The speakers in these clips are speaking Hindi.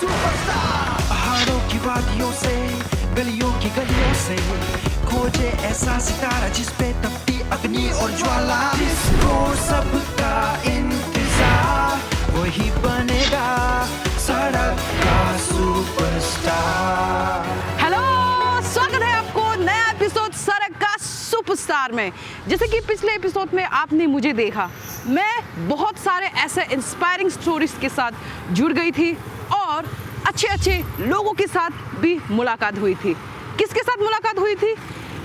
सुपरस्टार। पहाड़ों की वादियों से गलियों की गलियों से खोजे ऐसा सितारा जिस पे तपती अग्नि और ज्वाला, जिसको सबका इंतजार, वही बनेगा सड़क का सुपरस्टार। हेलो, स्वागत है आपको नया एपिसोड सड़क का सुपरस्टार में। जैसे कि पिछले एपिसोड में आपने मुझे देखा, मैं बहुत सारे ऐसे इंस्पायरिंग स्टोरीज के साथ जुड़ गई थी और अच्छे अच्छे लोगों के साथ भी मुलाकात हुई थी। किसके साथ मुलाकात हुई थी?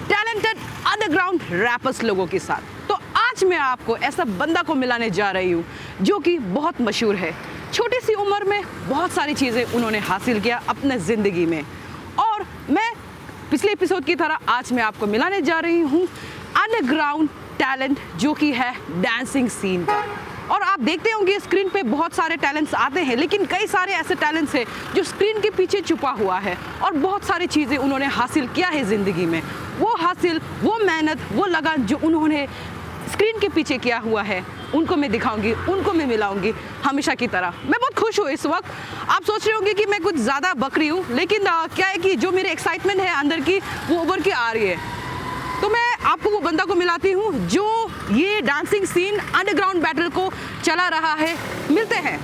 टैलेंटेड अंडरग्राउंड रैपर्स लोगों के साथ। तो आज मैं आपको ऐसा बंदा को मिलाने जा रही हूँ जो कि बहुत मशहूर है। छोटी सी उम्र में बहुत सारी चीज़ें उन्होंने हासिल किया अपने ज़िंदगी में, और मैं पिछले एपिसोड की तरह आज मैं आपको मिलाने जा रही हूँ अंडरग्राउंड टैलेंट जो कि है डांसिंग सीन का। और आप देखते होंगे स्क्रीन पे बहुत सारे टैलेंट्स आते हैं, लेकिन कई सारे ऐसे टैलेंट्स हैं जो स्क्रीन के पीछे छुपा हुआ है और बहुत सारी चीज़ें उन्होंने हासिल किया है ज़िंदगी में। वो हासिल, वो मेहनत, वो लगन जो उन्होंने स्क्रीन के पीछे किया हुआ है, उनको मैं दिखाऊंगी, उनको मैं मिलाऊंगी हमेशा की तरह। मैं बहुत खुश हूँ इस वक्त। आप सोच रहे होंगे कि मैं कुछ ज़्यादा बक रही हूँ, लेकिन क्या है कि जो मेरी एक्साइटमेंट है अंदर की, वो उभर के आ रही है। तो मैं आपको वो बंदा को मिलाती हूँ जो ये डांसिंग सीन अंडरग्राउंड बैटल को चला रहा है। मिलते हैं।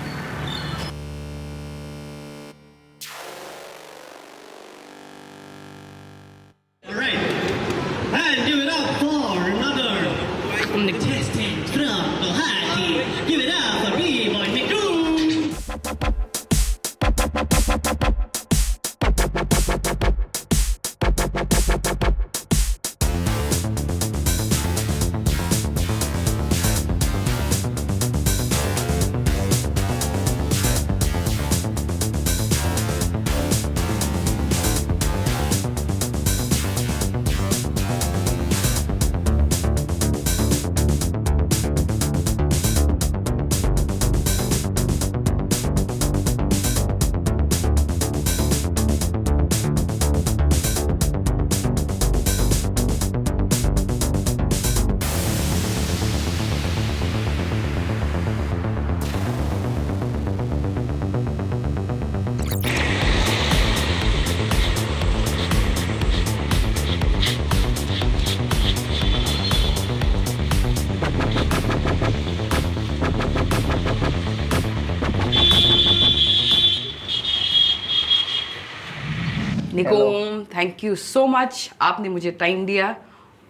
All right, and give it up for another contestant from Guwahati. Give it up for B-Boy Nikum. Nikum, thank you so much, आपने मुझे टाइम दिया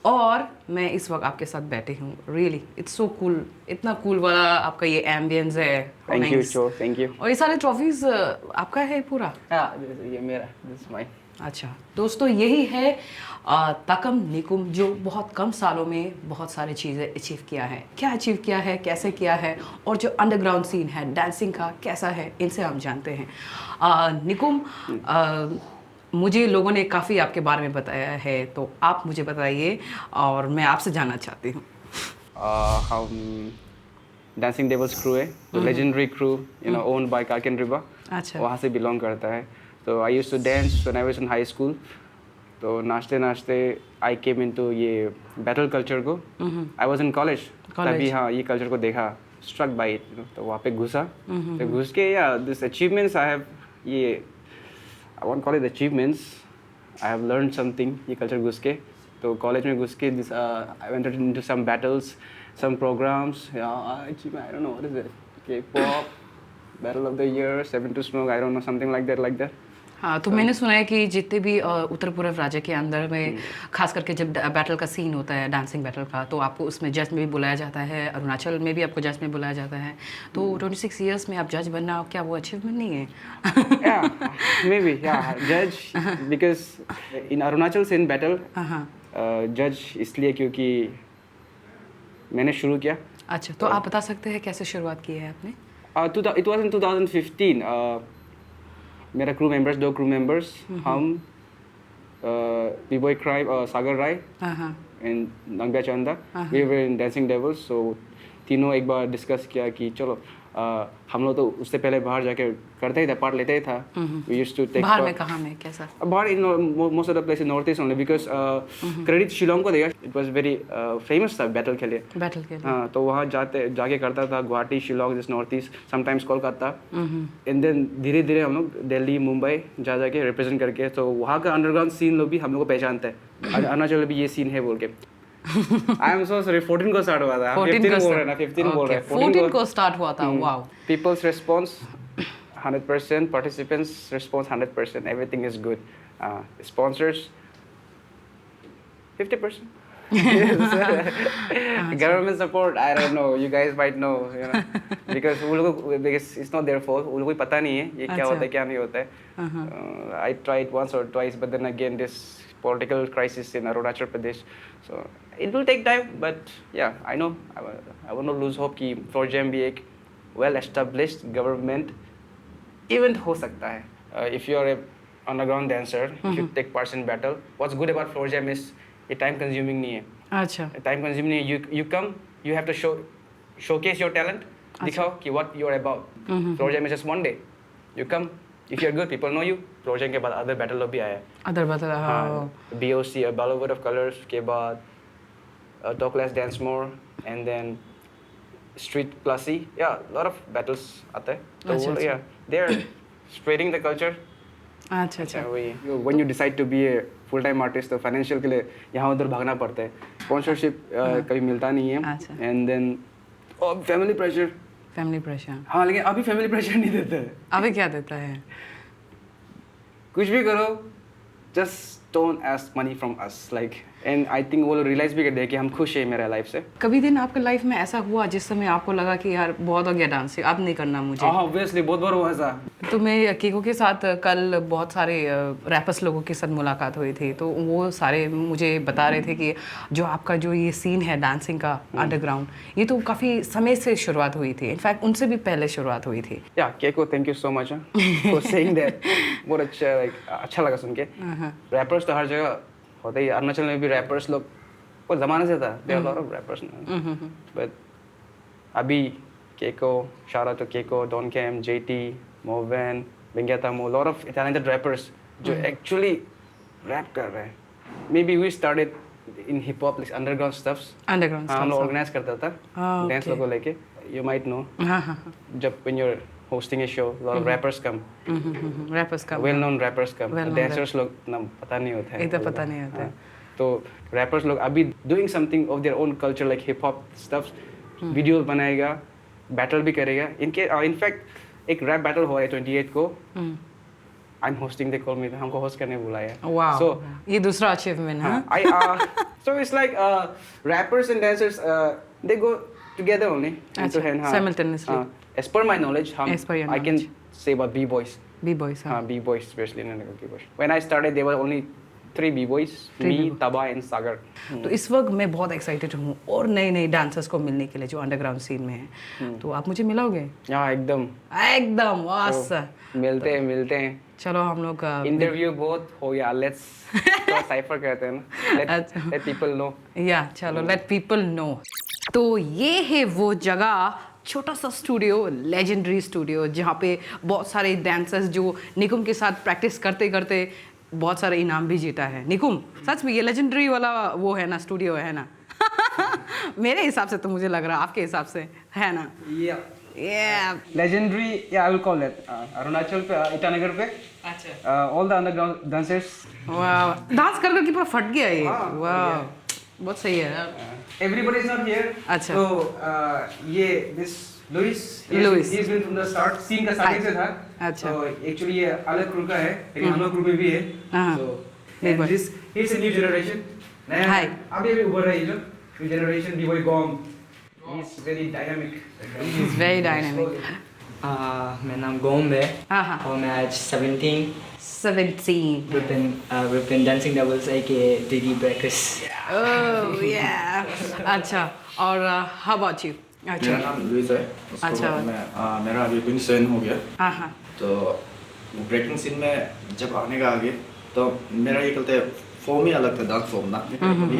और मैं इस वक्त आपके साथ बैठी हूँ। रियली इट्स सो कूल, इतना कूल वाला आपका ये एम्बियंस है। Thank you, Nice. Cho. Thank you. और ये सारे ट्रॉफीज आपका है पूरा? ये मेरा, this is mine. अच्छा दोस्तों, यही है तकम निकुम जो बहुत कम सालों में बहुत सारी चीज़ें अचीव किया है। क्या अचीव किया है, कैसे किया है, और जो अंडरग्राउंड सीन है डांसिंग का कैसा है, इनसे हम जानते हैं। निकुम, मुझे लोगों ने काफ़ी आपके बारे में बताया है, तो आप मुझे बताइए और मैं आपसे जानना चाहती हूँ। हम Dancing Devils crew है, the legendary crew, you know, owned by Karken Riba. अच्छा। वहाँ से belong करता है। So I used to dance when I was in high school. तो नाचते नाचते I came into ये battle culture को. I was in college. तभी हाँ ये culture को देखा, struck by it. You know, तो वहाँ पे घुसा. तो घुस के yeah, this achievements I have ये I won't call it achievements. I have learned something ये culture घुस के. तो college में घुस के this I went into some battles, some programs. Yeah, achievement I don't know what is it. K-pop, Battle of the Year, Seven to Smoke. I don't know something like that. हाँ, तो मैंने सुना है कि जितने भी उत्तर पूर्व राज्य के अंदर में खास करके जब बैटल का सीन होता है, डांसिंग बैटल का, तो आपको उसमें जज में भी बुलाया जाता है। अरुणाचल में भी आपको जज में बुलाया जाता है। तो 26 इयर्स में आप जज बनना, क्या वो अचीवमेंट नहीं है? Yeah, maybe yeah, judge because in Arunachal in battle, judge इसलिए क्योंकि मैंने शुरू किया। अच्छा, तो आप बता सकते हैं कैसे शुरुआत की है आपने? It was in 2015. मेरा crew members, दो crew members, हम B-Boy Cry, Sagar Rai and नंग्या चंदा, we were in Dancing Devils. So तीनों एक बार डिस्कस किया कि चलो हम लोग तो उससे पहले बाहर जाके करते ही था, पार्ट लेते ही था. We used to take बाहर part. में कहाँ में कैसा? बाहर in most of the places north east only because credit Shillong को देगा. It was very famous था बैटल के लिए. बैटल के लिए. हाँ, तो वहाँ जाके करता था Guwahati, Shillong, just north east, sometimes Kolkata. And then धीरे धीरे हम लोग दिल्ली, मुंबई जाके रिप्रेजेंट करके, तो वहाँ का अंडरग्राउंड सीन लोग भी हम लोग को पहचानते हैं. अरुणाचल में भी ये सीन है बोल के. आई एम सो सॉरी, 14 को स्टार्ट हुआ था. 15 बोल रहे ना, 15 बोल रहे हैं. 14 को स्टार्ट हुआ था. Wow. People's response 100%, participants response 100%, everything is good. Sponsors 50%. Government support, I don't know, you guys might know, because वो लोगों को, because it's not their fault, वो लोगों को पता नहीं है ये क्या होता है क्या नहीं होता है. I tried once or twice, but then again this political crisis in Arunachal Pradesh, so it will take time, but yeah, I know, I will not lose hope कि FloorJam भी एक well established government event हो सकता है. If you are a underground dancer, if you take part in battle, what's good about FloorJam is ये time consuming नहीं है. अच्छा. Time consuming नहीं है. You come, you have to showcase your talent, दिखाओ कि what you are about. FloorJam is just one day. You come, if you're good, people know you. FloorJam के बाद other battle लोग भी आया. Other battle. हाँ. BOC, a Bollywood of Colors के बाद Talk Less Dance More, and then Street Classy. Yeah, a lot of battles आते हैं. तो yeah, they're spreading the culture. अच्छा अच्छा. When you decide to be a full time artist, तो financial के लिए यहाँ उधर भागना पड़ता है. Sponsorship कभी मिलता नहीं है. अच्छा. And then family pressure. Family pressure. हाँ, लेकिन अभी family pressure नहीं देते हैं. अभी क्या देता है? कुछ भी करो, just don't ask money from us. Like, and I think वो लोग realize भी कर दे कि हम खुश हैं मेरे लाइफ से. कभी दिन आपके लाइफ में ऐसा हुआ जिस समय आपको लगा कि यार बहुत हो गया डांस, अब नहीं करना मुझे? हाँ, obviously बहुत बार हुआ ऐसा. तो मैं केको के साथ कल बहुत सारे रैपर्स लोगों के साथ मुलाकात हुई थी, तो वो सारे मुझे बता रहे थे कि जो आपका जो ये सीन है डांसिंग का अंडरग्राउंड, ये तो काफ़ी समय से शुरुआत हुई थी. इनफैक्ट उनसे भी पहले शुरुआत हुई थी. Yeah, Keiko, thank you so much for saying that. बहुत अच्छा लगा सुन के. Rappers तो हर जगह होते ही. अरुणाचल में भी रैपर्स लोग वो ज़माने से था. There are a lot of rappers now. But अभी Keiko, shout out to Keiko, Don Cam, JT, Moven, Bengyatamo, a lot of talented rappers जो actually rap कर रहे हैं. Maybe we started in hip hop like underground stuffs. Underground stuff. हम लोग organize करता था dance लोगों को लेके. You might know. जब when you're hosting a show, a lot of rappers come. Rappers come. Well-known rappers come. Well-known Dancers लोग ना पता नहीं होता है. इतना पता नहीं होता है. तो rappers लोग अभी doing something of their own culture like hip hop stuff, video बनाएगा, battle भी करेगा. In fact एक rap battle हो रहा है 28 को. I'm hosting, they call me, हमको host करने बुलाया. Wow. So ये दूसरा achievement है. So it's like rappers and dancers they go together only, hand to hand. Simultaneously. As per my knowledge, As per your I can knowledge. say about b-boys. B-boys. हाँ. B-boys especially in b-boys. When I started, there were only 3 b-boys, me, Taba and Sagar. तो इस वक्त मैं बहुत एक्साइटेड हूँ और नए नए डांसर्स को मिलने के लिए जो अंडरग्राउंड सीन में है. तो आप मुझे मिलोगे? हाँ, एकदम. एकदम वास. मिलते हैं. चलो हम लोग इंटरव्यू बहुत हो गया. Let's साइफर कहते हैं ना. Let people know. या चलो लेट पीपल नो. तो ये है वो जगह, छोटा सा स्टूडियो, लेजेंडरी स्टूडियो, जहाँ पे बहुत सारे डांसर्स जो निकुम के साथ प्रैक्टिस करते करते बहुत सारे इनाम भी जीता है. निकुम, सच में ये लेजेंडरी वाला वो है ना स्टूडियो है ना? मेरे हिसाब से तो मुझे लग रहा है, आपके हिसाब से है ना? Yeah. Legendary, yeah, I will call it. Arunachal पे, ईटानगर पे. अच्छा. All the underground dancers. वाह, डांस कर करके पूरा फट गया ये. वाह, बहुत सही है. Everybody is not here. अच्छा. तो ये this Louis. He's been from the start. Scene का starting से था. अच्छा. तो actually ये अलग ग्रुप का है, लेकिन हम लोग ग्रुप में भी है. So and this he's a new generation. Hi. अभी उभर रहा है ये जो new generation B-boy Gom. He's very dynamic. He's very dynamic. मेरा नाम गोम है. हाँ. और मैं आज 17. 17. We've been dancing doubles aka Diggy Breakfast. Oh yeah. अच्छा. और how about you? मेरा नाम लुइस है. अच्छा. मेरा अभी भी सेन हो गया. हाँ. तो ब्रेकिंग सीन में जब आने का आगे तो मेरा ये कहते हैं फॉर्म ही अलग था. डांस फॉर्म ना,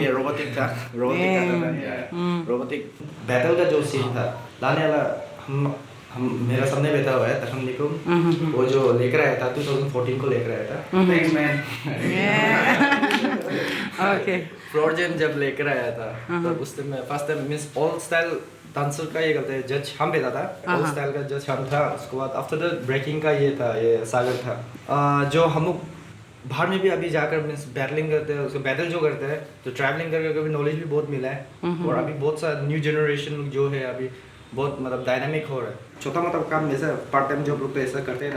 ये रोबोटिक था. रोबोटिक बैटल का जो सीन था लाने वाला, हम मेरा सामने बैठा हुआ है तखम निकुम, वो जो लेकर आया था 2014 को लेकर आया था। Thanks man. Okay floor jam जब लेकर आया था तब उस time first time means all style dancer का ये करते हैं जज हम बैठा था, ऑल स्टाइल का जज हम था। उसके बाद आफ्टर द ब्रेकिंग का ये था, ये सागर था। जो हम लोग बाहर में भी अभी जाकर मीन्स बैटलिंग करते हैं, उसको बैटल जो करते हैं तो ट्रैवलिंग करके कभी नॉलेज भी बहुत मिला है। और अभी बहुत सा न्यू जनरेशन जो है अभी बहुत मतलब डायनामिक हो रहा है। छोटा मोटा काम जैसा पार्ट टाइम जॉब लोग तो ऐसा करते हैं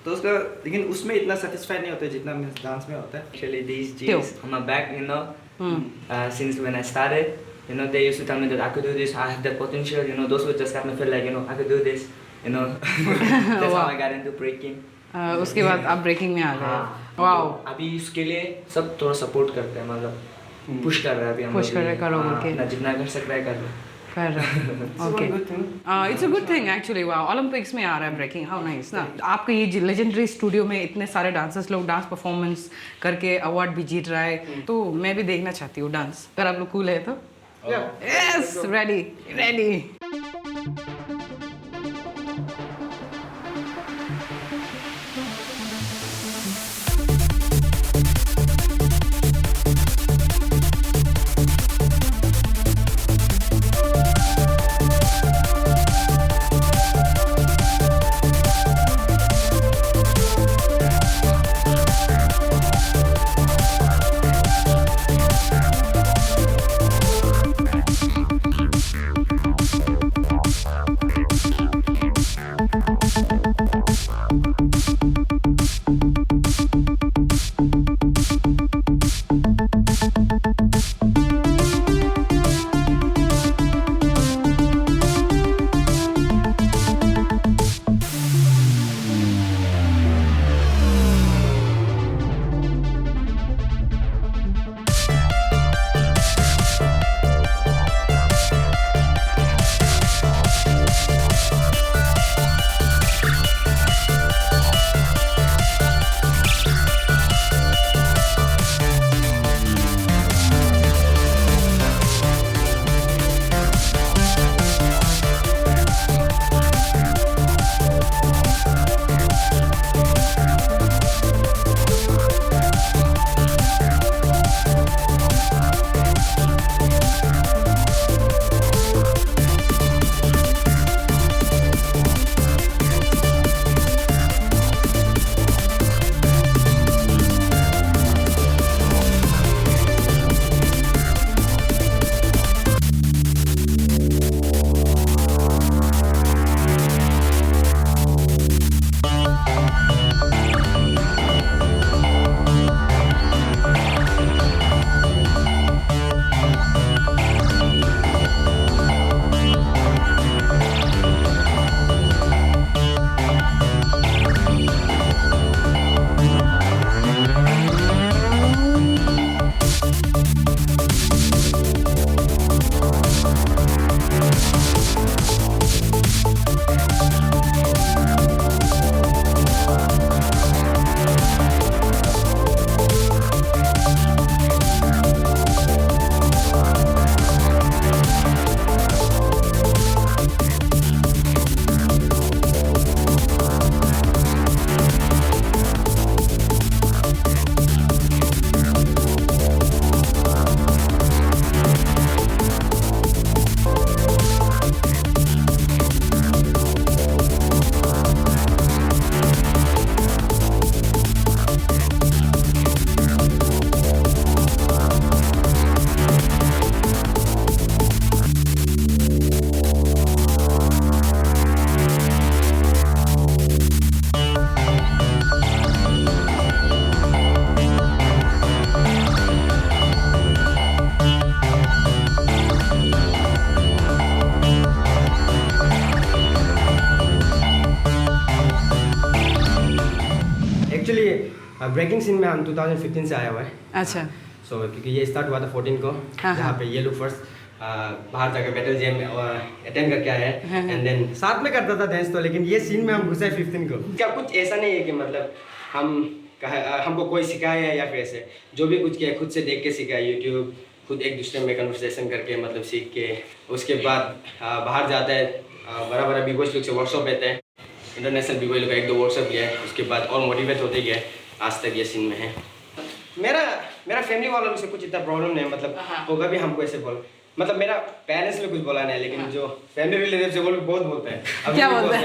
तो उसका, लेकिन उसमें इतना सेटिस्फाइड नहीं होता जितना मीन्स डांस में होता है। Actually, these G's on my back, you know, since when I started, you know, they used to tell me that I could do this, I have that potential, you know, those words just got me feel like, you know, I could do this, you know. That's how I got into breaking. उसके बाद आप ब्रेकिंग में आ गए। हाँ, वाओ, अभी इसके लिए सब थोड़ा सपोर्ट करते हैं, मतलब पुश कर रहे हैं अभी हम Push कर रहे हैं, करो बोल के। अपना जितना कर सक रहे हैं कर रहे हैं। Okay it's a good thing actually. वाह, ओलंपिक्स में आ रहा है ब्रेकिंग, हाउ नाइस ना। आपके ये लेजेंडरी स्टूडियो में इतने सारे डांसर्स लोग डांस परफॉर्मेंस करके अवार्ड भी जीत रहा है, तो मैं भी देखना चाहती हूँ डांस, अगर आप लोग कूल है तो। Yes, ready ready. Breaking scene में हम 2015 से आया हुआ है। अच्छा। सो क्योंकि ये स्टार्ट हुआ था 14 को, जहाँ पे ये लोग फर्स्ट बाहर जाकर बैटल जैम अटेंड करके आए हैं, एंड देन साथ में करता था डांस तो, लेकिन ये सीन में हम घुसे 15 को। क्या कुछ ऐसा नहीं है कि मतलब हमको कोई सिखाया है या फिर ऐसे, जो भी कुछ किया खुद से देख के सीखा, यूट्यूब खुद एक दूसरे में कन्वर्सेशन करके मतलब सीख के, उसके बाद बाहर जाता है बड़ा बड़ा बिग बॉस लोग से वर्कशॉप रहते हैं, इंटरनेशनल बिग बॉस लोग का 1-2 वर्कशॉप किया है, उसके बाद और मोटिवेट होते गए, आज तक ये सीन में है। मेरा फैमिली वालों से कुछ इतना प्रॉब्लम नहीं है, मतलब वो कभी हमको ऐसे बोल, मतलब मेरा पेरेंट्स ने कुछ बोला नहीं, लेकिन जो फैमिली रिलेटिव से वो लोग बहुत बोलते हैं। क्या बोलते हैं?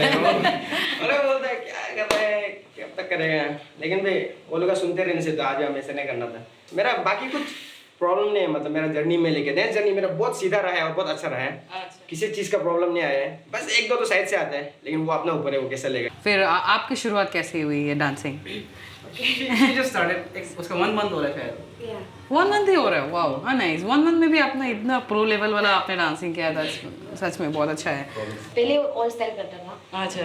अरे बोलते हैं क्या कर रहे हैं, कब तक करेगा, लेकिन भाई वो लोग का सुनते रहने से तो आज हम ऐसे नहीं करना था। मेरा बाकी कुछ प्रॉब्लम नहीं है, मतलब मेरा जर्नी में लेके डांस जर्नी मेरा बहुत सीधा रहा है और बहुत अच्छा रहा है। किसी चीज़ का प्रॉब्लम नहीं आया है, बस 1-2 तो साइड से आता है, लेकिन वो अपना ऊपर है, वो कैसे लेगा। फिर आपकी शुरुआत कैसे हुई है डांसिंग? She just started, उसका 1 month हो रहा है शायद। 1 मंथ ही हो रहा है, वाओ हाँ नाइस। 1 मंथ में भी आपने इतना प्रो लेवल वाला आपने डांसिंग किया था, सच में बहुत अच्छा है। पहले ऑल स्टाइल करता था, अच्छा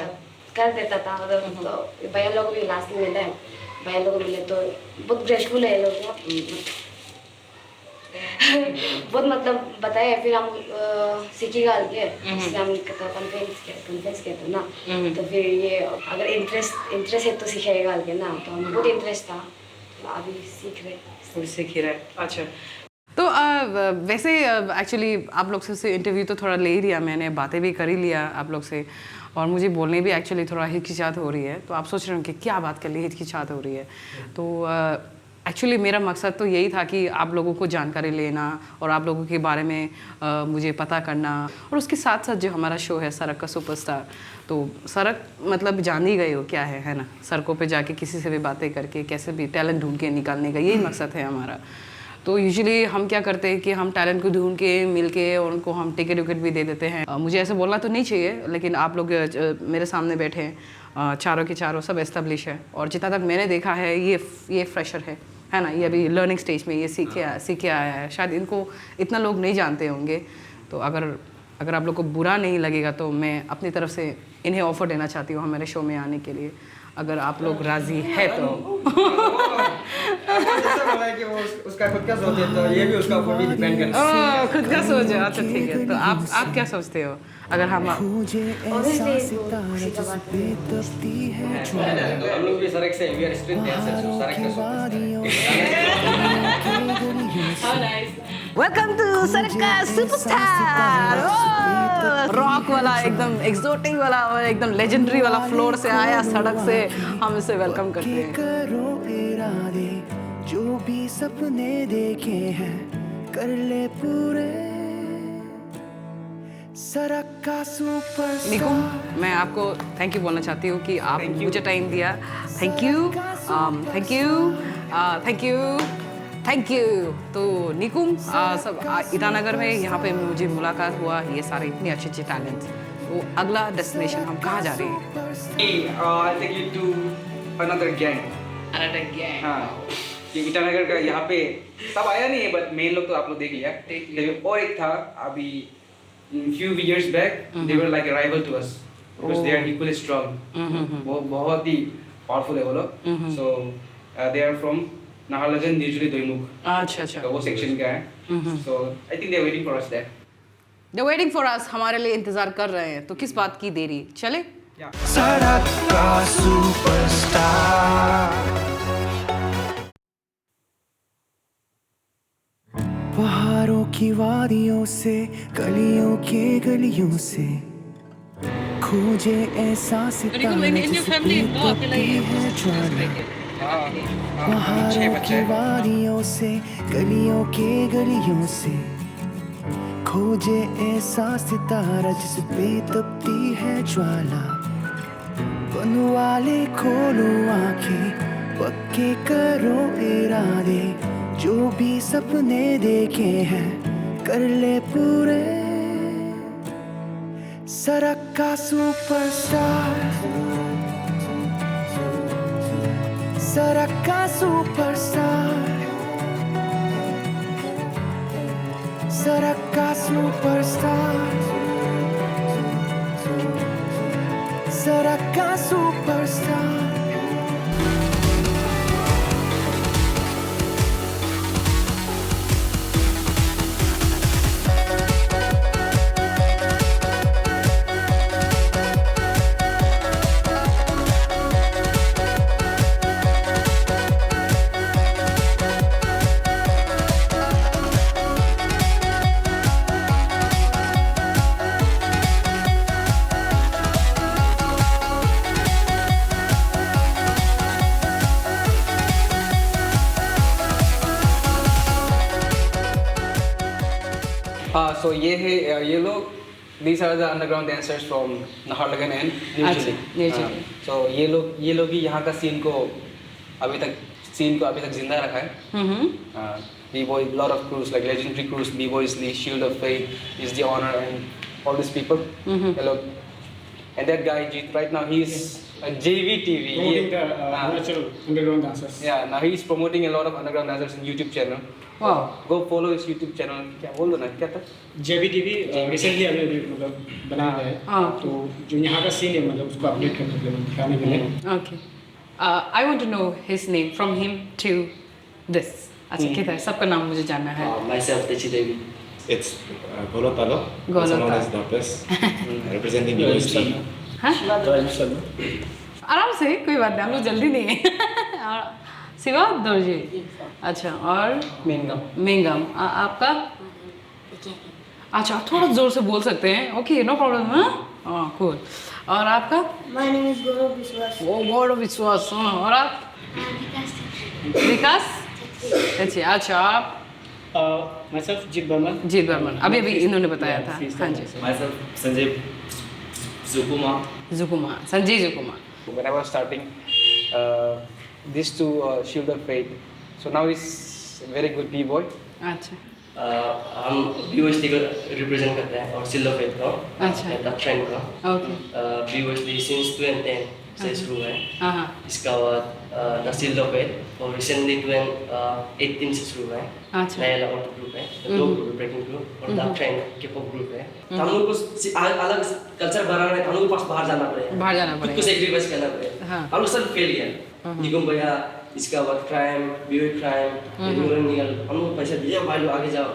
कर देता था, मतलब तो भैया लोग भी लास्ट में मिले, भैया लोग मिले तो बहुत ग्रेटफुल है लोग बहुत मतलब बताए। फिर हम सीखी गाल के इसलिए हम कन्फ्रेंस किया था ना, तो फिर ये अगर इंटरेस्ट है तो सीखेगा गाल के ना, तो हम बहुत इंटरेस्ट था, तो अभी सीख रहे। अच्छा तो वैसे एक्चुअली आप लोग से इंटरव्यू तो थोड़ा ले ही लिया मैंने, बातें भी कर ही लिया आप लोग से, और मुझे बोलने भी एक्चुअली थोड़ा हिचकिचाहट हो रही है। तो आप सोच रहे हो कि क्या बात कर ली, हिचकिचाहट हो रही है। तो एक्चुअली मेरा मकसद तो यही था कि आप लोगों को जानकारी लेना और आप लोगों के बारे में मुझे पता करना, और उसके साथ साथ जो हमारा शो है सड़क का सुपरस्टार, तो सड़क मतलब जान ही गए हो क्या है ना, सड़कों पे जाके किसी से भी बातें करके कैसे भी टैलेंट ढूंढ के निकालने का यही मकसद है हमारा। तो यूजुअली हम क्या करते हैं कि हम टैलेंट को ढूंढ के मिल के और उनको हम टिकट विकेट भी दे देते हैं। मुझे ऐसे बोलना तो नहीं चाहिए, लेकिन आप लोग मेरे सामने बैठे हैं, चारों के चारों सब एस्टेब्लिश है, और जितना तक मैंने देखा है ये फ्रेशर है ना, ये अभी लर्निंग स्टेज में, ये सीख के आया है, शायद इनको इतना लोग नहीं जानते होंगे। तो अगर आप लोग को बुरा नहीं लगेगा तो मैं अपनी तरफ से इन्हें ऑफ़र देना चाहती हूँ हमारे शो में आने के लिए, अगर आप लोग राज़ी है तो। जैसा बोला है कि वो उसका खुद का सोच है, तो ये भी उसका ऊपर भी डिपेंड करता है। खुद का सोच है, अच्छा ठीक है। तो आप क्या सोचते हो अगर हम हम लोग भी सड़क से, वी आर स्ट्रीट डांसर्स, तो सड़क का वेलकम टू सड़क का सुपरस्टार। रॉक वाला एकदम एक्सोटिक वाला और एकदम लेजेंडरी वाला फ्लोर से आया, सड़क से हम इसे वेलकम करते हैं। करो इरादे जो भी सपने देखे हैं कर ले पूरे, सड़क का सुपरस्टार। निकुम, मैं आपको थैंक यू बोलना चाहती हूँ कि आप मुझे टाइम दिया। Thank you thank you. तो निकुम सब ईटानगर में यहाँ पे मुझे मुलाकात हुआ, ये सारे इतने अच्छे अच्छे टैलेंट्स। तो अगला डेस्टिनेशन हम कहाँ जा रहे हैं? I'll take you to another gang. हाँ, ये ईटानगर का यहाँ पे सब आया नहीं है, बट मेन लोग तो आप लोग देख लिया। लेकिन और एक था अभी few years back, they were like a rival to us because they are equally strong. वो बहुत ही powerful है वो लोग। So they are from Naharlagun, usually Doimuk. अच्छा तो वो सेक्शन का है। So I think they are waiting for us there. They're waiting for us, हमारे लिए इंतजार कर रहे हैं। तो किस बात की देरी, चले? सड़क का सुपरस्टार। पहाड़ों की वादियों से, गलियों के गलियों से खोजे ऐसा सितारा जिसपे तपती है ज्वाला। पहाड़ों की वादियों से, गलियों के गलियों से खोजे ऐसा सितारा जिसपे तपती है ज्वाला। बनवाले खोलो आंखें, पक्के करो इरादे, जो भी सपने देखे हैं कर ले पूरे, सड़क का सुपरस्टार। सड़क का सुपरस्टार। सड़क का सुपरस्टार। सड़क का सुपरस्टार। so ये लोग these are the underground dancers from Naharlagan and New अच्छा, New Delhi. Delhi. So ये लोग ही यहाँ का सीन को अभी तक जिंदा रखा है. B-boy, lot of crews like legendary crews, B-boys, Lee, Shield of Faith, Is the Honor, and all these people. Hello. And that guy Jeet, right now he's a JVTV. Promoting the natural underground dancers. Yeah, now he's promoting a lot of underground dancers in YouTube channel. Wow. Go follow his YouTube channel. क्या बोल दो ना क्या था? JVTV रिसेंटली अभी मतलब बनाया गया है, तो जो यहाँ का सीन है मतलब उसको अपडेट करने के लिए दिखाने के लिए. Okay. I want to know his name from him to this. अच्छा किधर है? सबका नाम मुझे जानना है. Myself, Techi Devi. It's Golotalo, Golotalo. also known as Dapes, representing UST. हाँ? राजीव शर्मा. आराम से कोई बात नहीं, हम लोग जल्दी नहीं है. शिवा दर्जी. अच्छा और मेंगम. आपका? अच्छा आप थोड़ा जोर से बोल सकते हैं. Okay no problem. हाँ कूल. और आपका? My name is Gaurav Biswas. वो गौरव विश्वास. और आप? विकास. अच्छा आप? Myself Jit Burman. जीत बर्मन. अभी इन्होंने बताया था. हाँ जी. Myself, Sanjay Zukuma. जुकुमा. Sanjay जुकुमा. When I was starting, these two Shield of Faith. So now he's a very good B-boy. अच्छा. हम BOST को रिप्रेजेंट करते हैं और सिल्लो फेथ को. अच्छा. द ट्रेंड को. ओके. BOST सिंस 2010 से शुरू है. हाँ. इसका बाद द सिल्लो फेथ और रिसेंटली 2018 से शुरू है. अच्छा. नया लेवल ग्रुप है. दो ग्रुप ब्रेकिंग ग्रुप और द ट्रेंड के-पॉप ग्रुप है. हम लोग को अलग कल्चर बनाना है. हम लोग को पास बाहर जाना पड़ेगा. बाहर जाना पड़ेगा. कुछ सेक्रीफाइस करना पड़ेगा. हाँ. हम लोग सब फेल किया. निगम भैया इसका बाद क्राइम, बीओ क्राइम, निगल हम लोग पैसा दिया भाई लोग आगे जाओ.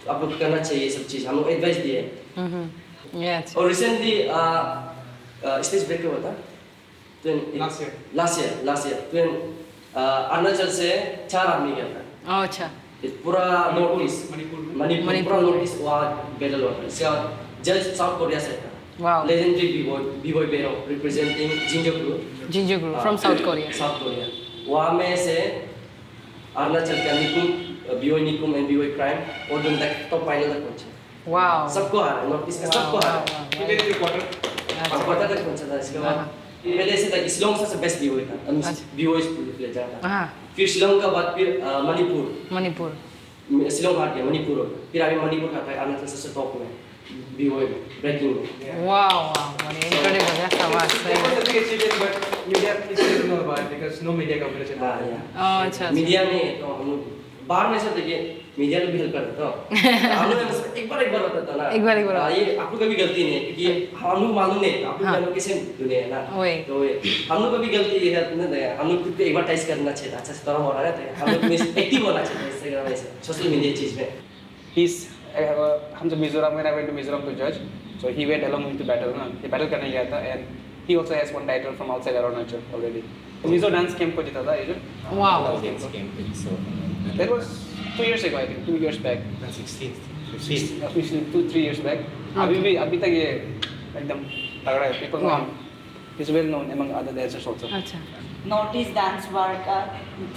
तो आप लोग करना चाहिए सब चीज़. हम लोग एडवाइस दिए. Yes. और रिसेंटली स्टेज ब्रेक हुआ था. लास्ट ईयर अरुणाचल से 4 आदमी गया था. अच्छा. पूरा नॉर्थ ईस्ट मणिपुर पूरा नॉर्थ ईस्ट वहाँ बैटल हुआ था. इसका जज साउथ कोरिया से था. Wow. Legendary B-boy Bero representing Jinju group. Jinju Group from South Korea. South Korea. वहाँ में से अरुणाचल का Nikum B-boy Nikum and B-boy crime और दिन तक टॉप फाइनल तक पहुँचे. Wow. सबको हारा. नॉर्थ ईस्ट का सबको हारा. क्वार्टर तक पहुँचा था. इसके बाद पहले से था शिलोंग सबसे बेस्ट B-boy था. B-boy प्ले जाता. हाँ. फिर शिलोंग का बाद फिर मणिपुर. शिलोंग हार गया मणिपुर. फिर अभी मणिपुर खाता है अरुणाचल सबसे टॉप में B-boy ब्रेकिंग में. Wow. Incredible. That's a lot. But media is still know about it because no media coverage about it. Oh, अच्छा. मीडिया ने तो हम लोग बाहर में सब देखिए मीडिया ने भी हेल्प करता था. हम लोग एक बार बताता ना. एक बार. ये आप लोग का भी गलती नहीं है क्योंकि हम लोग मालूम नहीं. आप लोग लोग कैसे दुनिया है ना. तो हम लोग का भी गलती है नहीं. हम लोग खुद को एडवर्टाइज करना चाहिए. अच्छा से तरह हो रहा है. हम लोग एक्टिव होना चाहिए इंस्टाग्राम में सोशल मीडिया चीज में. He's हम जब Mizoram when I went to Mizoram to judge, so he went along with the battle ना. ये battle करने गया था and he also has one title from outside Arunachal already. Mizo dance camp को जीता था ये जो. Wow. Dance camp, so That was 2 years ago I think, 2 years back. 2-3 years back. अभी तक ये एकदम तगड़ा है. People know him. He's well known among other dancers also. अच्छा. नॉर्थ ईस्ट डांस वार का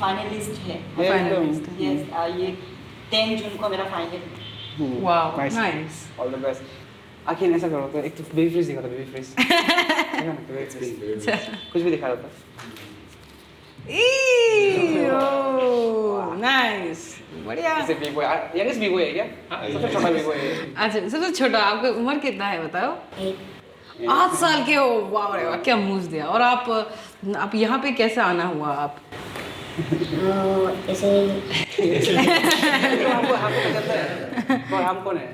फाइनलिस्ट है. Finalist. यस ये 10 जून को मेरा final. Wow. Nice. Nice. All the best. आखिर ऐसा करो तो एक तो बेबी फ्रीज दिखा था. Baby freeze. कुछ भी दिखा था. Nice. बढ़िया. जैसे B-boy, youngest B-boy है क्या? सबसे छोटा B-boy है. अच्छा सबसे छोटा. आपका उम्र कितना है बताओ? 8 साल के हो. वाह रे वाह क्या मूव्स दिया. और आप यहाँ पे कैसे आना हुआ आप? ऐसे हमको पता है. और हम कौन है?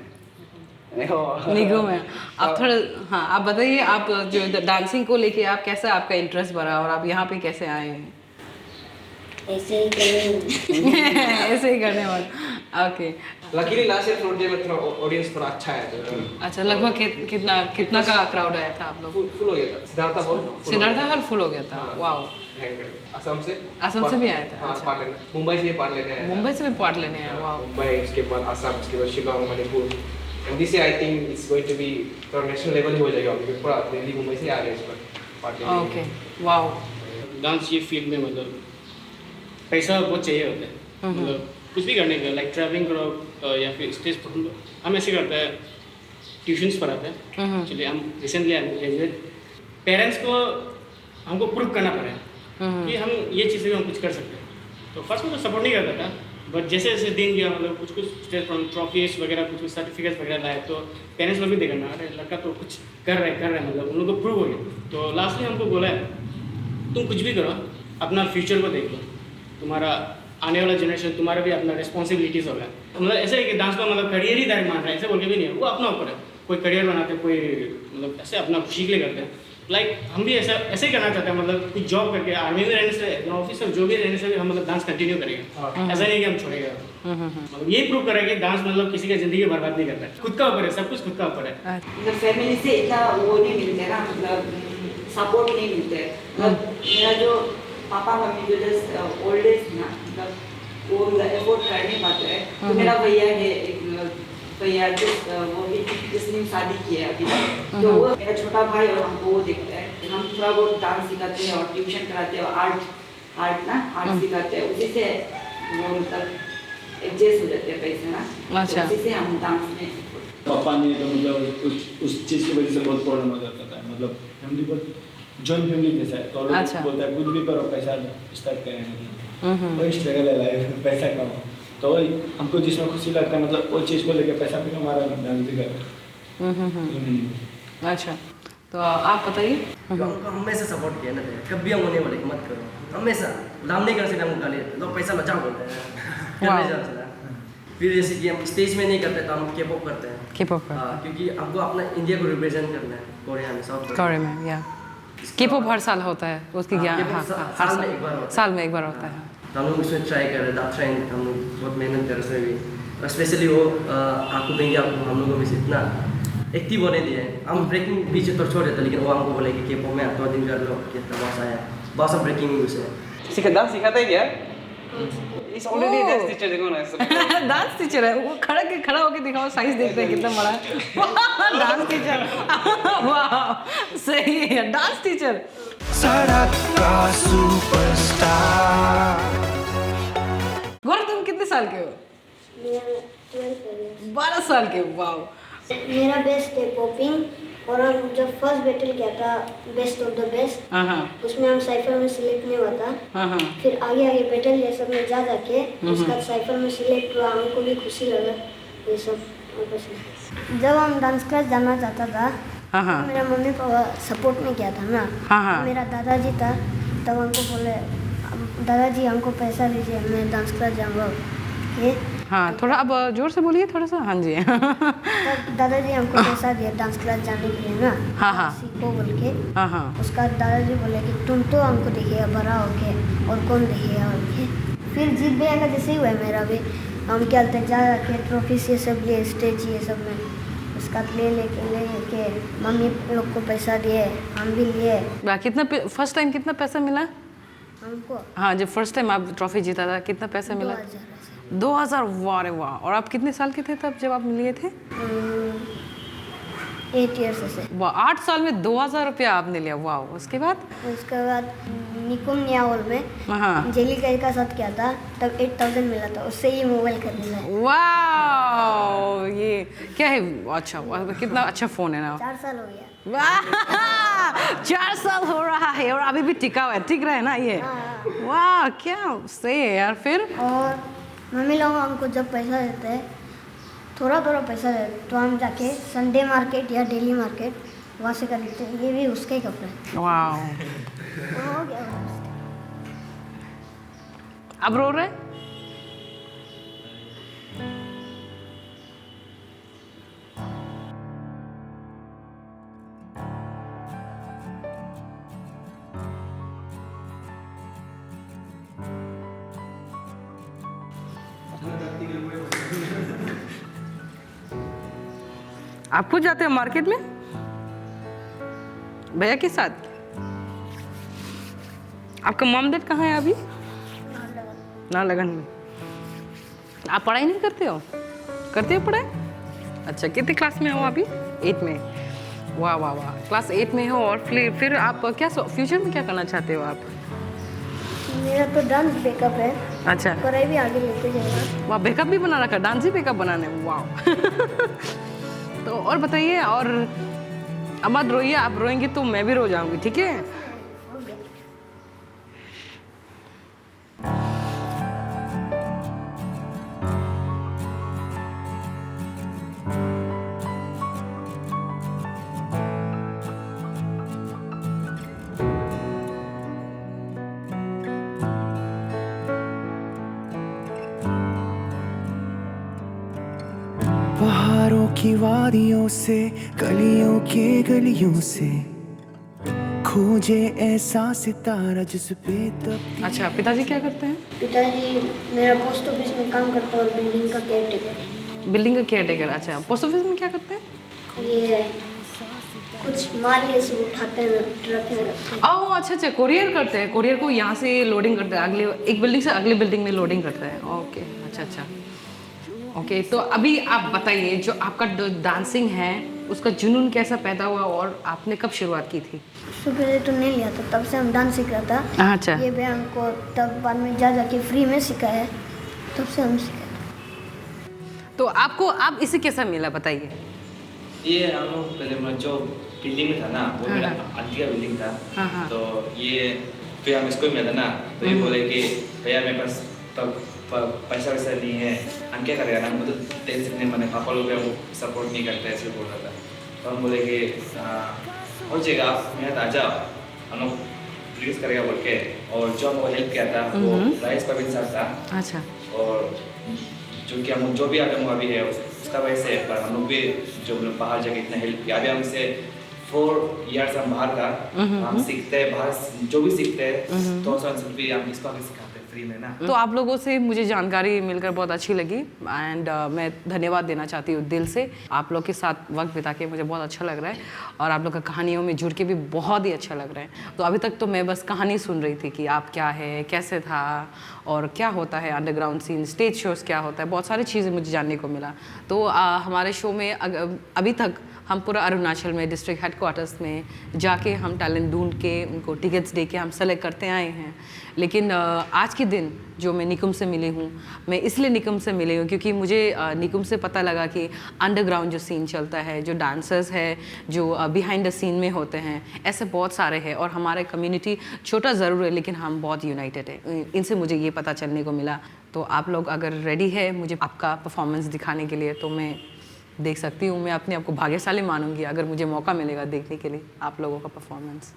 निगम है. आप थोड़ा हाँ आप बताइए. आप जो डांसिंग को लेके आप कैसे आपका इंटरेस्ट बढ़ा और आप यहाँ पे कैसे आए? ऐसे ही करने वाले. Okay. Luckily last year float day में थोड़ा ऑडियंस थोड़ा अच्छा है. अच्छा लगभग कितना का क्राउड आया था आप लोग? फुल हो गया था. सिद्धार्थ हॉल फुल हो गया था. वाओ. असम से भी आया था. पार्ट लेने. मुंबई से पार्ट लेने आया. मुंबई से भी पार्ट लेने आया. वाओ. मुंबई उसके बाद असम उसके बाद Shillong Manipur. And this year I think it's going to be थोड़ा नेशनल लेवल ही हो जाएगा क्योंकि पूरा दिल्ली मुंबई से आ रहे हैं इस पर पार्ट लेने. ओके. वाओ. डांस ये फील्ड में मतलब पैसा बहुत चाहिए होता है. मतलब कुछ भी करने का, लाइक ट्रैवलिंग करो या फिर स्टेज परफॉर्म करो, हम ऐसे करते हैं, ट्यूशन्स पढ़ाते हैं। चलिए हम रिसेंटली ग्रेजुएट, पेरेंट्स को हमको प्रूव करना पड़ा कि हम ये चीज़ से हम कुछ कर सकते हैं। तो फर्स्ट में तो सपोर्ट नहीं करता था, बट जैसे जैसे दिन गया मतलब कुछ कुछ स्टेज पर ट्रॉफीज वगैरह कुछ सर्टिफिकेट्स वगैरह लाए, तो पेरेंट्स लोग भी देखा ना, अरे लड़का तो कुछ कर रहे मतलब उन लोग को प्रूव हो गया। तो लास्ट में हमको बोला है तुम कुछ भी करो, अपना फ्यूचर को देख लो, तुम्हारा आने वाला जनरेशन, तुम्हारा भी अपना रिस्पॉन्सिबिलिटीज़ होगा। मतलब ऐसे है कि डांस को मतलब करियर ही डायरेक्ट मान रहा है, ऐसे बोल के भी नहीं है, वो अपना ऊपर है। कोई करियर बनाते हैं, कोई मतलब ऐसे अपना खुशी के लिए करते हैं। लाइक हम भी ऐसे ही करना चाहते हैं, मतलब कुछ जॉब करके आर्मी में रहने से, ऑफिस में जो भी रहने से भी हम मतलब डांस कंटिन्यू करेंगे। ऐसा नहीं कि हम छोड़ेगा। मतलब यही प्रूव करेंगे कि डांस मतलब किसी का जिंदगी बर्बाद नहीं करता है, खुद का ऊपर है, सब कुछ खुद का ऊपर है। मतलब फैमिली से इतना वो नहीं मिलते ना, मतलब सपोर्ट नहीं मिलते। मतलब मेरा जो पापा मम्मी जो जस्ट ओल्ड एज ना, मतलब वो एफोर्ड कर नहीं पाते हैं। तो मेरा भैया है एक भैया, वो भी जिसने शादी की है अभी, तो वो मेरा छोटा भाई और हमको वो देखता है। हम थोड़ा बहुत डांस सिखाते हैं और ट्यूशन कराते हैं, आर्ट सिखाते हैं, उसी से वो मतलब एडजस्ट हो जाते हैं पैसे ना। अच्छा। उसी से हम डांस में पापा ने तो मतलब उस चीज़ की वजह से बहुत प्रॉब्लम हो जाता था। मतलब फैमिली बहुत जॉइंट फैमिली जैसा है, तो लोग बोलता है कुछ भी करो, पैसा स्टार्ट करें, वही स्ट्रगल है लाइफ, पैसा कमाओ। तो वही हमको जिसमें खुशी लगता है, मतलब वो चीज़ को लेके पैसा भी हमारा डांस भी कर। अच्छा, तो आप बताइए। हमको हमेशा सपोर्ट किया ना, कभी हम उन्हें बोले कि मत करो, हमेशा नाम नहीं कर सकते, हमको गाली लोग पैसा बचाओ बोलते हैं। फिर जैसे कि हम स्टेज में नहीं करते तो हम K-pop करते हैं। K-pop क्योंकि हमको अपना इंडिया को रिप्रेजेंट करना है कोरिया में, साउथ कोरिया में। या K-pop हर साल होता है, उसकी क्या साल में एक बार होता है। तो हम लोग उसमें ट्राई कर रहे हैं, डांस ट्रेन हम लोग बहुत मेहनत कर रहे हैं भी, स्पेशली वो आपको देंगे, आपको हम लोगों को भी इतना एक्टिव होने दिए। हम ब्रेकिंग बीच तो छोड़ देते, लेकिन वो हमको बोले कि K-pop में 2 दिन कर लो, कितना बॉस आया, बॉस हम ब्रेकिंग में घुसे। डांस सिखाता है क्या? इस ऑलरेडी डांस टीचर देखो ना, डांस टीचर है वो, खड़ा होके दिखाओ, साइज देखते हैं कितना बड़ा है। डांस टीचर, वाह सही है, डांस टीचर। सड़क का सुपरस्टार। गौरव तुम कितने साल के हो? मेरा 12 साल के। वाह। मेरा बेस्ट है पॉपिंग, और हम जब फर्स्ट बैटल किया था बेस्ट ऑफ द बेस्ट, उसमें हम साइफर में सिलेक्ट नहीं हुआ था। फिर आगे बैटल ये सब में जाके उसका साइफर में सिलेक्ट हुआ, हमको भी खुशी लगा ये सब। जब हम डांस क्लास जाना चाहता था, मेरा मम्मी पापा सपोर्ट नहीं किया था ना, तो मेरा दादाजी था, तब हमको बोले दादाजी हमको पैसा दीजिए, मैं डांस क्लास जाऊँगा। हाँ, थोड़ा अब जोर से बोलिए थोड़ा सा। हाँ जी। दादाजी हमको पैसा दिया डांस क्लास जाने के लिए ना, सीखो बोल के। उसका दादाजी बोले कि तुम तो हमको देखिएगा बड़ा होके, और कौन देखेगा बोल के। फिर जीत भैया का जैसे ही हुआ मेरा भी, हम क्या जाके ट्रॉफीज ये सब लिए, स्टेज ये सब में उसका लेके मम्मी लोग को पैसा दिए, हम भी लिए। कितना फर्स्ट टाइम कितना पैसा मिला हमको? हाँ, जब फर्स्ट टाइम आप ट्रॉफी जीता था कितना पैसा मिला? 2000। वाह रे वाह। और आप कितने साल के थे तब जब आप लिए थे? 8 ईयर्स से। वाह, 8 साल में 2000 रुपया आपने लिया। वाह। उसके बाद निकुम निया हॉल में जेली का साथ किया था, तब 8000 मिला था, उससे ही मोबाइल खरीदा है। वाह, ये क्या है? अच्छा, कितना अच्छा फोन है ना। 4 साल हो गया। वाह, 4 साल हो रहा है और अभी भी टिका हुआ है, टिक रहा है ना ये। वाह, क्या सही है यार। फिर और मम्मी लोग हमको जब पैसा देते हैं, थोड़ा पैसा देते, तो हम जाके संडे मार्केट या डेली मार्केट वहाँ से खरीदते हैं। ये भी उसके ही कपड़े। वाह। हो गया। अब रो रहे? आप खुद जाते हो मार्केट में भैया के साथ? आपका मॉम डैड कहाँ है अभी? नाहरलगुन में। आप पढ़ाई नहीं करते हो? करते हो पढ़ाई? अच्छा, कितने क्लास में हो अभी? 8 में। वाह वाह वाह, क्लास 8 में हो। और फिर आप क्या फ्यूचर में क्या करना चाहते हो आप? मेरा तो डांस बैकअप है, अच्छा, पढ़ाई भी आगे लेके जाएगा। वाह, बैकअप भी बना रखा, डांस ही बैकअप बनाने, वाह। तो और बताइए, और अब मत रोइए, आप रोएंगे तो मैं भी रो जाऊंगी, ठीक है? पहाड़ों की वादियों से, गलियों के गलियों से खोजे ऐसा सितारा जिस पे तब। अच्छा, पिताजी क्या करते हैं? पिताजी मेरा पोस्ट ऑफिस में काम करता है और बिल्डिंग का केयरटेकर। बिल्डिंग का केयरटेकर, अच्छा। पोस्ट ऑफिस में क्या करते हैं? ये कुछ माल ये सब उठाते हैं, ट्रक में रखते हैं। ओह, अच्छा अच्छा, कोरियर करते हैं, कोरियर को यहाँ से लोडिंग करते हैं, अगले एक बिल्डिंग से अगले बिल्डिंग में लोडिंग करते हैं। ओके, अच्छा अच्छा, ओके। तो अभी आप बताइए, जो आपका डांसिंग है उसका जुनून कैसा पैदा हुआ और आपने कब शुरुआत की थी? उससे पहले तो नहीं लिया था, तब से हम डांस सीख रहा था। अच्छा, ये भी हमको तब बाद में जा जाके फ्री में सिखाया, तब से हम सीखे। तो आपको आप इसे कैसा मिला, बताइए? ये हम लोग पहले जो बिल्डिंग में था ना, वो मेरा आंटी का बिल्डिंग था। तो ये फिर हम इसको मिला ना, तो ये बोले कि भैया मेरे पास तब पैसा वैसा नहीं है, हम क्या करेगा ना, हम तो टेंशन नहीं, मैंने पापा लोग सपोर्ट नहीं करते, ऐसे बोल रहा था। तो हम बोले कि हो जाएगा, आप मेरे आ जाओ, हम लोग रिलीज करेगा बोल के। और जो हमको हेल्प किया था वो राइस परवीन साहब था। अच्छा, और जो कि हम जो भी आदम अभी है उसका वजह से, पर हम लोग भी जो बाहर जाके इतना हेल्प किया। अभी हमसे 4 years हम बाहर का, हम सीखते हैं बाहर, जो भी सीखते हैं तो भी हम इसको आगे सिखाते हैं फ्री में ना। तो आप लोगों से मुझे जानकारी मिलकर बहुत अच्छी लगी एंड मैं धन्यवाद देना चाहती हूँ दिल से। आप लोग के साथ वक्त बिता के मुझे बहुत अच्छा लग रहा है और आप लोग का कहानियों में जुड़ के भी बहुत ही अच्छा लग रहा है। तो अभी तक तो मैं बस कहानी सुन रही थी कि आप क्या है, कैसे था और क्या होता है अंडरग्राउंड सीन, स्टेज शोज़ क्या होता है, बहुत सारी चीज़ें मुझे जानने को मिला। तो हमारे शो में अभी तक हम पूरा अरुणाचल में डिस्ट्रिक्ट हेडक्वार्टर्स में जाके हम टैलेंट ढूंढ के उनको टिकट्स दे के हम सेलेक्ट करते आए हैं। लेकिन आज के दिन जो मैं निकुम से मिली हूँ, मैं इसलिए निकुम से मिली हूँ क्योंकि मुझे निकुम से पता लगा कि अंडरग्राउंड जो सीन चलता है, जो डांसर्स है, जो बिहाइंड द सीन में होते हैं, ऐसे बहुत सारे हैं और हमारे कम्युनिटी छोटा ज़रूर है लेकिन हम बहुत यूनाइटेड है। इनसे मुझे ये पता चलने को मिला। तो आप लोग अगर रेडी है मुझे आपका परफॉर्मेंस दिखाने के लिए तो मैं देख सकती हूँ। मैं अपने आप को भाग्यशाली मानूंगी अगर मुझे मौका मिलेगा देखने के लिए आप लोगों का परफॉर्मेंस।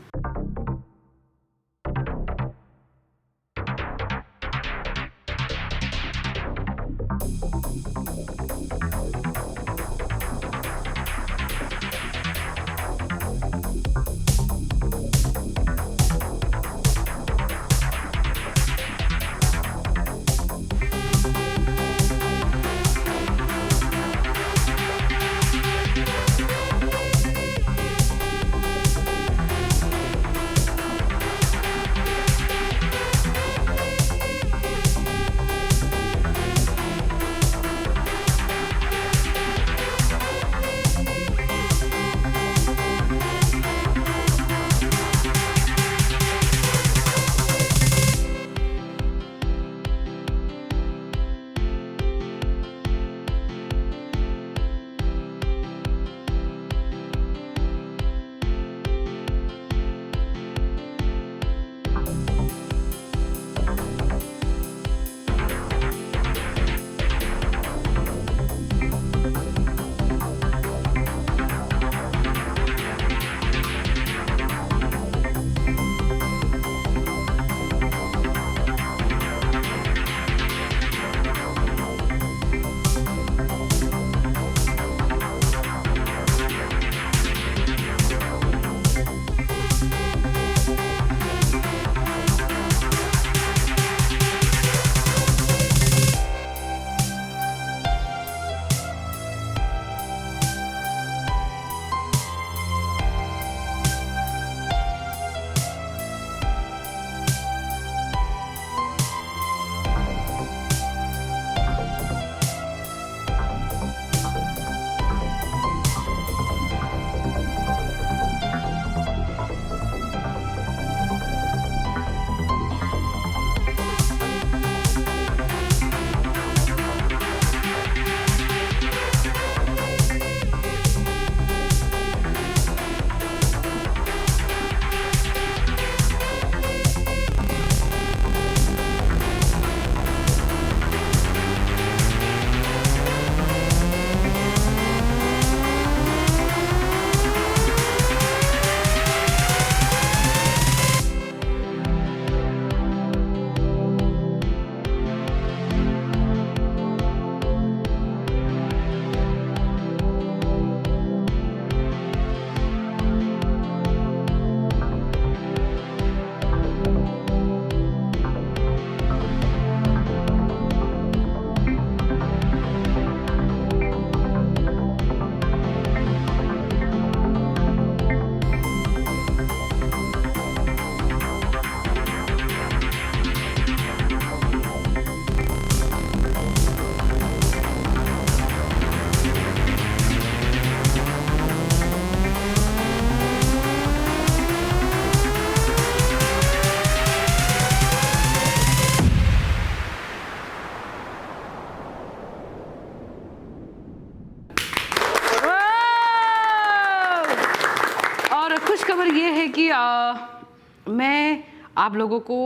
मैं आप लोगों को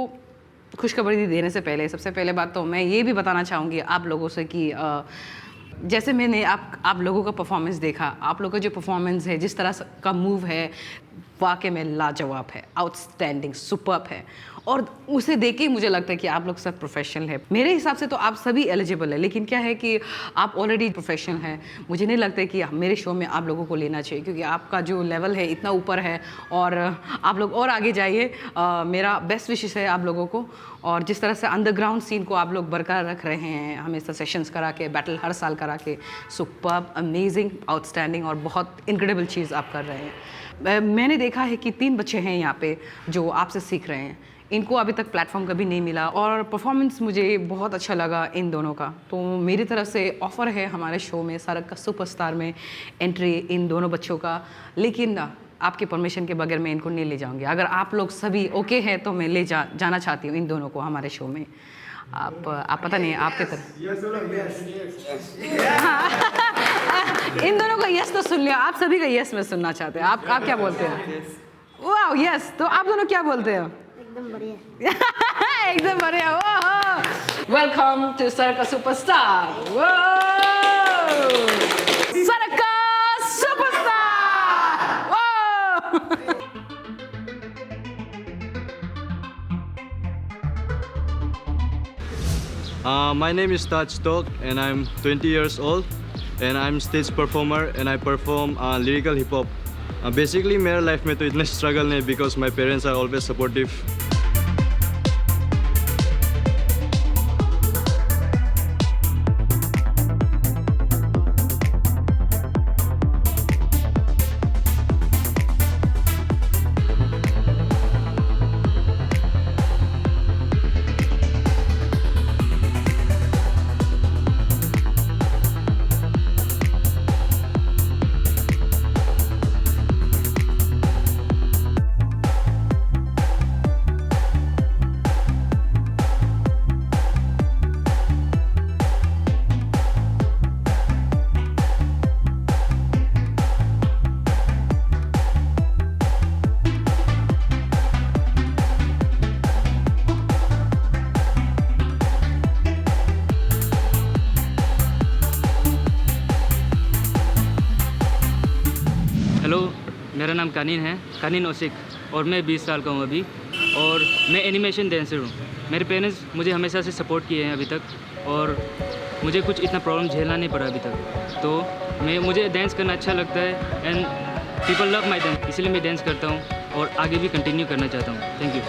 खुशखबरी देने से पहले सबसे पहले बात तो मैं ये भी बताना चाहूँगी आप लोगों से कि जैसे मैंने आप लोगों का परफॉर्मेंस देखा, आप लोगों का जो परफॉर्मेंस है, जिस तरह का मूव है, वाकई में लाजवाब है, आउटस्टैंडिंग, सुपर्ब है। और उसे देख के मुझे लगता है कि आप लोग सब प्रोफेशनल है। मेरे हिसाब से तो आप सभी एलिजिबल है, लेकिन क्या है कि आप ऑलरेडी प्रोफेशनल हैं। मुझे नहीं लगता है कि मेरे शो में आप लोगों को लेना चाहिए, क्योंकि आपका जो लेवल है इतना ऊपर है और आप लोग और आगे जाइए। मेरा बेस्ट विशेस है आप लोगों को। और जिस तरह से अंडरग्राउंड सीन को आप लोग बरकरार रख रहे हैं, हमेशा सेशंस करा के, बैटल हर साल करा के, सुपर्ब, अमेजिंग, आउटस्टैंडिंग और बहुत इनक्रेडिबल चीज़ आप कर रहे हैं। मैंने देखा है कि 3 बच्चे हैं यहाँ पे जो आपसे सीख रहे हैं। इनको अभी तक प्लेटफॉर्म कभी नहीं मिला और परफॉर्मेंस मुझे बहुत अच्छा लगा इन दोनों का। तो मेरी तरफ से ऑफ़र है हमारे शो में, सरक का सुपरस्टार में एंट्री इन दोनों बच्चों का। लेकिन आपके परमिशन के बगैर मैं इनको नहीं ले जाऊंगी। अगर आप लोग सभी ओके हैं तो मैं जाना चाहती हूँ इन दोनों को हमारे शो में। आप पता नहीं आपके तरफ इन दोनों का यस तो सुन लिया, आप सभी का यस मैं सुनना चाहते हैं। आप क्या बोलते हैं? वाह यस। तो आप दोनों क्या बोलते हो? एकदम बढ़िया। एकदम बढ़िया। वेलकम टू सरका सुपरस्टार। सरका superstar. My name is Taj Tok and I'm 20 years old and I'm stage performer and I perform lyrical hip hop. Basically मेरे life में तो इतना struggle नहीं because my parents are always supportive. Hello, मेरा नाम कानिन है, कानिन ओसिक, और मैं 20 साल का हूँ अभी और मैं एनिमेशन डांसर हूँ। मेरे पेरेंट्स मुझे हमेशा से सपोर्ट किए हैं अभी तक और मुझे कुछ इतना प्रॉब्लम झेलना नहीं पड़ा अभी तक। तो मुझे डांस करना अच्छा लगता है and people love my dance, इसलिए मैं डांस करता हूँ और आगे भी कंटिन्यू करना चाहता हूँ। Thank you.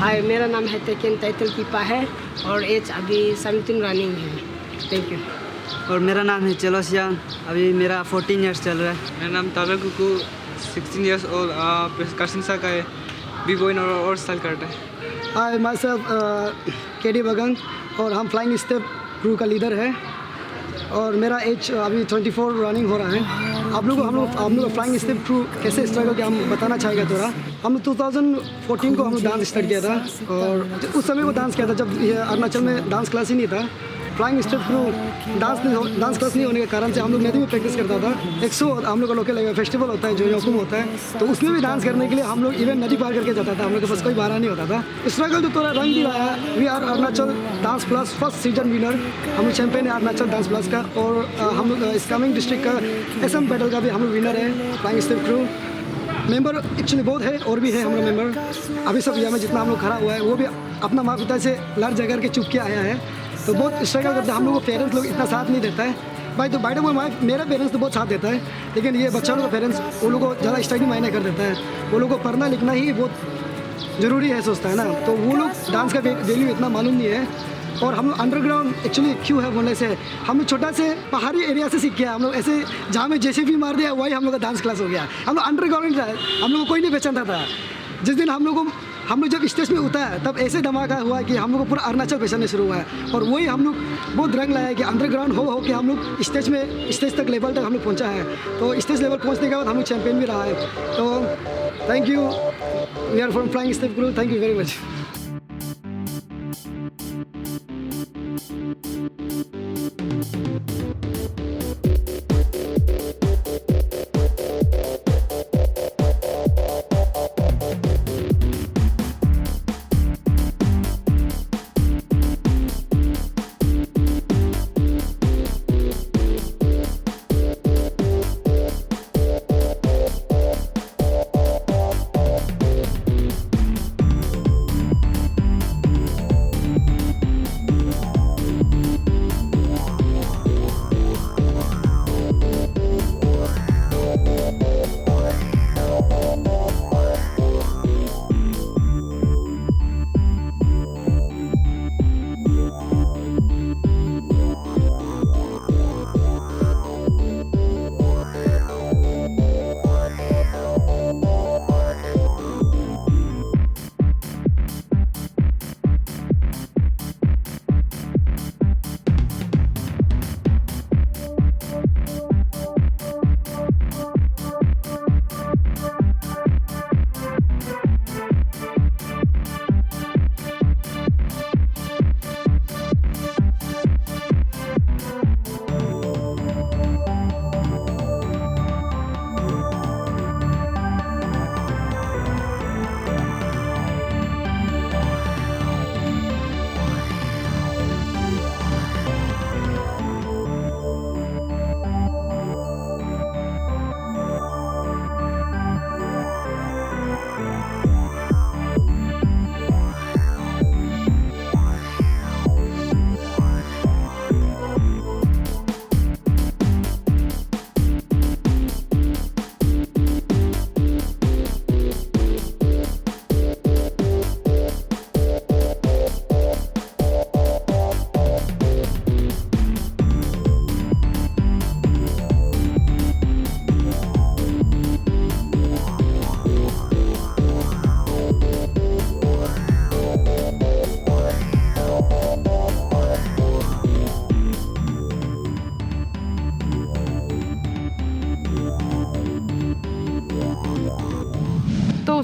हाय, मेरा नाम है तेकेन टाइटल कीपा है और एज अभी 17 रनिंग है। Thank you. और मेरा नाम है चलोसियान, अभी मेरा 14 ईयर्स चल रहा है। मेरा नाम ताबे कुकू, 16 ईयर्स ओल्ड, काशिंसा का है, बी बॉय और स्टाइल करता है। हाय, माई सेल्फ केडी बगन और हम फ्लाइंग स्टेप क्रू का लीडर है और मेरा एज अभी 24 रनिंग हो रहा है। हम लोग फ्लाइंग स्टेप क्रू कैसे स्ट्रगल किया हम बताना चाहेगा थोड़ा। हम 2014 को हम लोग डांस स्टार्ट किया था और उस समय वो डांस किया था जब ये अरुणाचल में डांस क्लास ही नहीं था। Flying step crew dance class नहीं होने के कारण से हम लोग नदी में प्रैक्टिस करता था। 100 हम लोग का लोकल फेस्टिवल होता है जो योकुम होता है, तो उसमें भी डांस करने के लिए हम लोग इवन नदी पार करके जाता था। हम लोग के पास कोई बहाना नहीं होता था। स्ट्रगल तो थोड़ा रंग दिलाया। We are Arunachal dance plus first season winner. हम लोग चैंपियन है अरुणाचल डांस प्लस का, और हम लोग इस कमिंग डिस्ट्रिक्ट का SM बैटल का भी हम लोग विनर है। Flying step crew member actually बहुत है, और भी है हमारा मेंबर। अभी सब यहाँ में जितना हम लोग खड़ा हुआ है वो भी अपना माँ पिता से लड़ झगड़ के चुप के आया है, तो बहुत स्ट्रगल करते हैं। हम लोग को पेरेंट्स लोग इतना साथ नहीं देता है भाई, तो बाय द वे मेरा पेरेंट्स तो बहुत साथ देता है, लेकिन ये बच्चा लोग का पेरेंट्स वो लोग को ज़्यादा स्टडी मायने कर देता है। वो लोग को पढ़ना लिखना ही बहुत ज़रूरी है सोचता है ना, तो वो लोग डांस का वैल्यू इतना मालूम नहीं है। और हम लोग अंडरग्राउंड एक्चुअली क्यों है बोलने से, हम लोग छोटा से पहाड़ी एरिया से सीख गया। हम लोग ऐसे जहाँ में जैसे भी मार दिया वही हम लोग का डांस क्लास हो गया। हम लोग अंडरग्राउंड था, हम लोग को कोई नहीं पहचानता था। जिस दिन हम लोग जब स्टेज में उतरा तब ऐसे धमाका हुआ कि हम लोग को पूरा अरुणाचल पहचानने शुरू हुआ है, और वही हम लोग बहुत रंग लाया कि अंडरग्राउंड हो कि हम लोग स्टेज तक लेवल तक हम लोग पहुँचा है। तो स्टेज लेवल पहुँचने के बाद हम लोग चैंपियन भी रहा है। तो thank you, we are from flying step crew, thank you very much.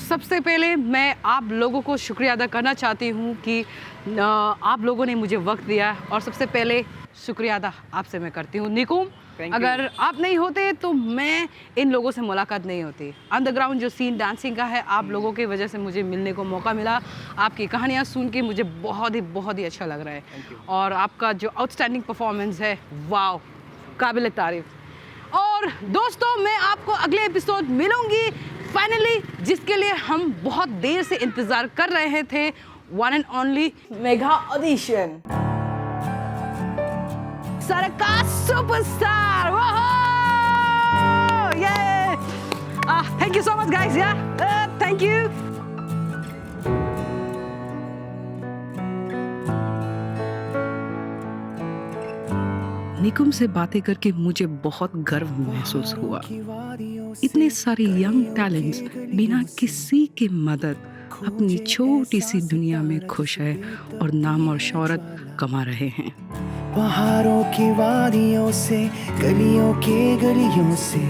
सबसे पहले मैं आप लोगों को शुक्रिया अदा करना चाहती हूँ कि आप लोगों ने मुझे वक्त दिया, और सबसे पहले शुक्रिया अदा आपसे मैं करती हूँ। निकुम, अगर आप नहीं होते तो मैं इन लोगों से मुलाकात नहीं होती। अंडरग्राउंड जो सीन डांसिंग का है, आप लोगों की वजह से मुझे मिलने को मौका मिला। आपकी कहानियाँ सुन के मुझे बहुत ही अच्छा लग रहा है, और आपका जो आउटस्टैंडिंग परफॉर्मेंस है, वाव, काबिल तारीफ। और दोस्तों, मैं आपको अगले एपिसोड मिलूंगी फाइनली, जिसके लिए हम बहुत देर से इंतजार कर रहे थे, one and only mega audition circus superstar. Thank you so much guys, thank you. Nikum से बातें करके मुझे बहुत गर्व महसूस हुआ। इतने सारे यंग टैलेंट्स बिना किसी की मदद अपनी छोटी सी दुनिया में खुश है और नाम और शोहरत कमा रहे हैं। पहाड़ों की वादियों से, गलियों के गलियों से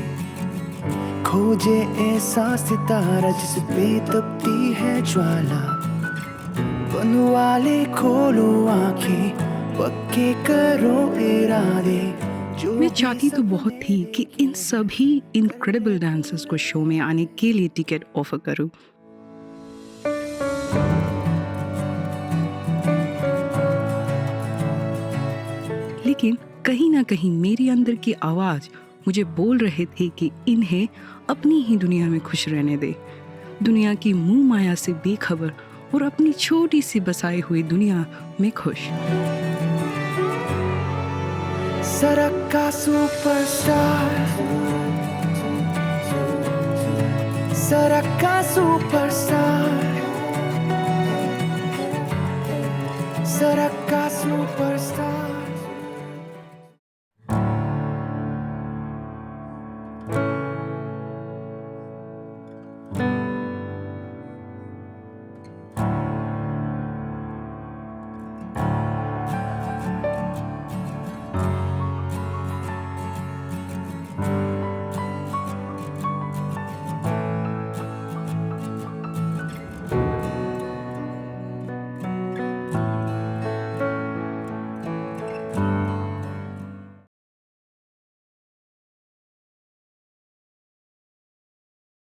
खोजे ऐसा सितारा जिस पे तपती है ज्वाला। बनवाले खोलो आंखें, पक्के करो इरादे। मैं चाहती तो बहुत थी कि इन सभी इनक्रेडिबल डांसर्स को शो में आने के लिए टिकट ऑफर करूं। लेकिन कहीं ना कहीं मेरी अंदर की आवाज मुझे बोल रहे थे कि इन्हें अपनी ही दुनिया में खुश रहने दे, दुनिया की मुंह माया से बेखबर और अपनी छोटी सी बसाई हुई दुनिया में खुश। सड़क का सुपरस्टार, सड़क का सुपरस्टार, सड़क का सुपरस्टार।